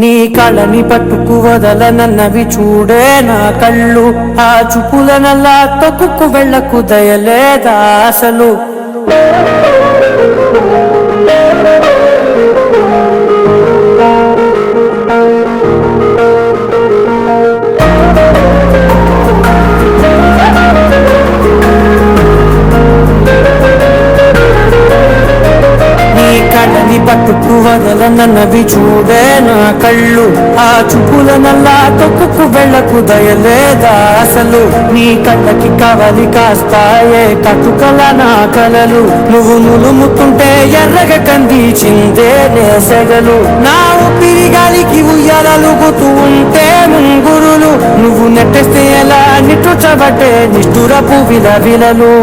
నీ కళని పట్టుకు వదలనన్నవి చూడే నా కళ్ళు, ఆ చూపులనల్లా తొక్కుకు వెళ్ళకు దయలేదా అసలు. పట్టుకు వదలనన్నవి చూడే నా కళ్ళు, ఆ చూపులనల్లా తొక్కుకు వెళ్ళకు దయలేదా అసలు. నీ కళ్ళకి కవలి కాస్తాయే కటుకల నా కలలు, నువ్వు నులుముతుంటే ఎర్రగ కందిచిందే నేసెగలు. నా ఊపిరి గాలికి ఉయ్యాలలుగుతూ ఉంటే ముంగురులు, నువ్వు నెట్టేస్తే ఎలా నిట్టుచబట్టే నిష్ఠురపు విలవిలలు.